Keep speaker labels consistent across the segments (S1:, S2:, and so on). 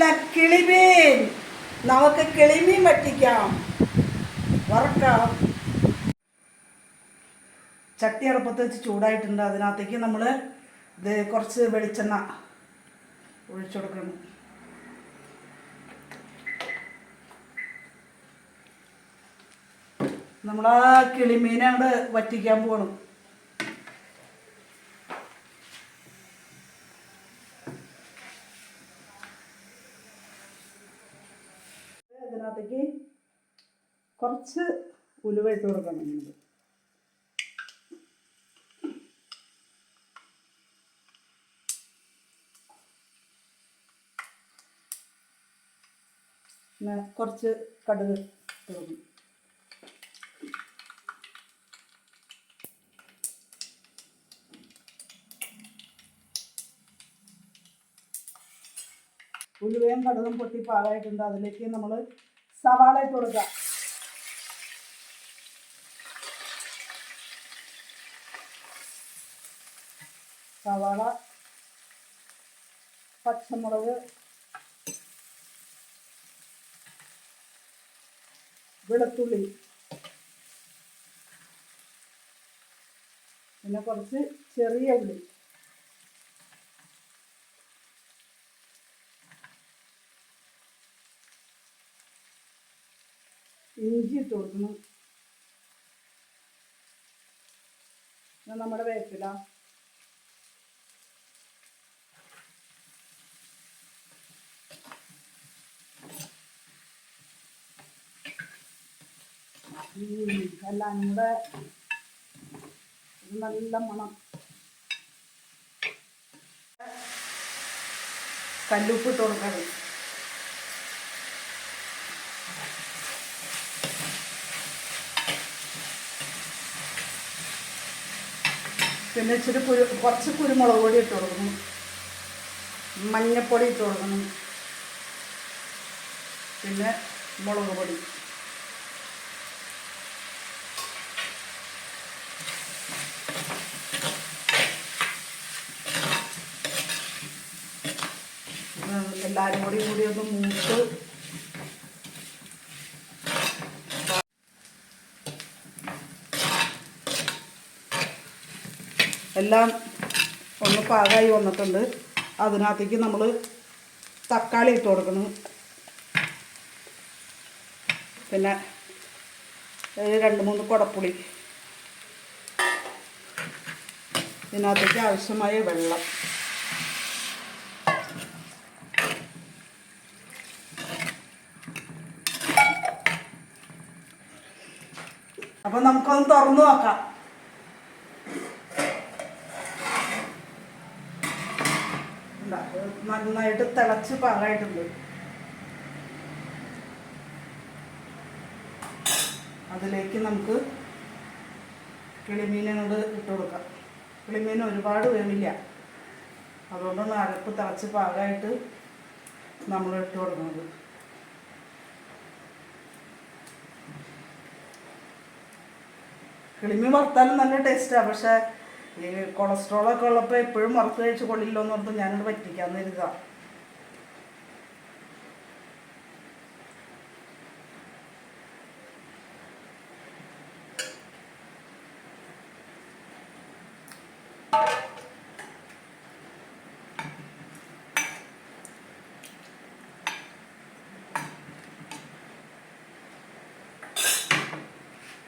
S1: നല്ല കിളിമീൻ. നമുക്ക് കിളിമീൻ വറ്റിക്കാം, വറക്കാം. ചട്ടി അടുപ്പത്ത് വെച്ച് ചൂടായിട്ടുണ്ട്. അതിനകത്തേക്ക് നമ്മൾ ഇത് കുറച്ച് വെളിച്ചെണ്ണ ഒഴിച്ചു കൊടുക്കണം. നമ്മൾ ആ കിളിമീനെ അങ്ങോട്ട് വറ്റിക്കാൻ പോകണം. അതിനകത്തേക്ക് കുറച്ച് ഉലുവ ഇട്ട് കൊടുക്കണം. പിന്നെ കുറച്ച് കടുക് ഇട്ട് കൊടുക്കണം. ഉലുവയും കടുകും പൊട്ടി പാകമായിട്ടുണ്ട്. അതിലേക്ക് നമ്മൾ സവാള ഇട്ട് കൊടുക്കുക. സവാള, പച്ചമുളക്, വെളുത്തുള്ളി, പിന്നെ കുറച്ച് ചെറിയ ഉള്ളി, ഇഞ്ചി ഇട്ട് കൊടുക്കണം. നമ്മുടെ വേപ്പില, എല്ലാം കൂടെ നല്ല മണം. കല്ലുപ്പ് ഇട്ട് കൊടുക്കണം. പിന്നെ ഇച്ചിരി കുറച്ച് കുരുമുളക് പൊടി ഇട്ട് കൊടുക്കണം. മഞ്ഞൾപ്പൊടി ഇട്ട് കൊടുക്കണം. പിന്നെ മുളക് പൊടി. എല്ലാവരും കൂടി ഒന്ന് മൂത്ത് എല്ലാം ഒന്ന് പാകമായി വന്നിട്ടുണ്ട്. അതിനകത്തേക്ക് നമ്മൾ തക്കാളി ഇട്ട് കൊടുക്കണം. പിന്നെ 2-3 കുടപ്പുളി. ഇതിനകത്തേക്ക് ആവശ്യമായ വെള്ളം. അപ്പം നമുക്കൊന്ന് തുറന്നു നോക്കാം. നന്നായിട്ട് തിളച്ച് പാകമായിട്ടുണ്ട്. അതിലേക്ക് നമുക്ക് കിളിമീനോട് ഇട്ട് കൊടുക്കാം. കിളിമീൻ ഒരുപാട് വേവില്ല, അതുകൊണ്ടാണ് അരപ്പ് തിളച്ച് പാകമായിട്ട് നമ്മൾ ഇട്ട് കൊടുക്കുന്നത്. കിളിമീൻ വറുത്താലും നല്ല ടേസ്റ്റാണ്. പക്ഷേ ഈ കൊളസ്ട്രോളൊക്കെ ഉള്ളപ്പോൾ എപ്പോഴും വറുത്ത് കഴിച്ച് കൊള്ളില്ലോ എന്ന് പറഞ്ഞിട്ട് ഞാനത് പറ്റിക്കാമെന്ന് കരുതുക.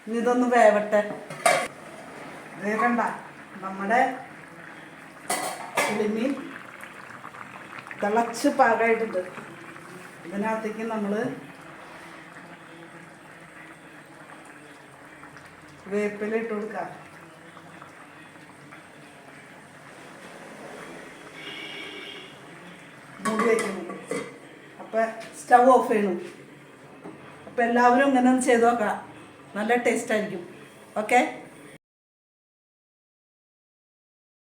S1: ഇനി ഇതൊന്ന് വേവട്ടെ. വേകണ്ട. നമ്മുടെ കിളിമീൻ തിളച്ച് പാകമായിട്ടുണ്ട്. ഇതിനകത്തേക്ക് നമ്മൾ വേപ്പില ഇട്ട് കൊടുക്കാം. മൂടി വയ്ക്കുന്നു. അപ്പം സ്റ്റവ് ഓഫ് ചെയ്യണം. അപ്പം എല്ലാവരും ഇങ്ങനെ ഒന്ന് ചെയ്ത് നോക്കാം. നല്ല ടേസ്റ്റ് ആയിരിക്കും. ഓക്കെ.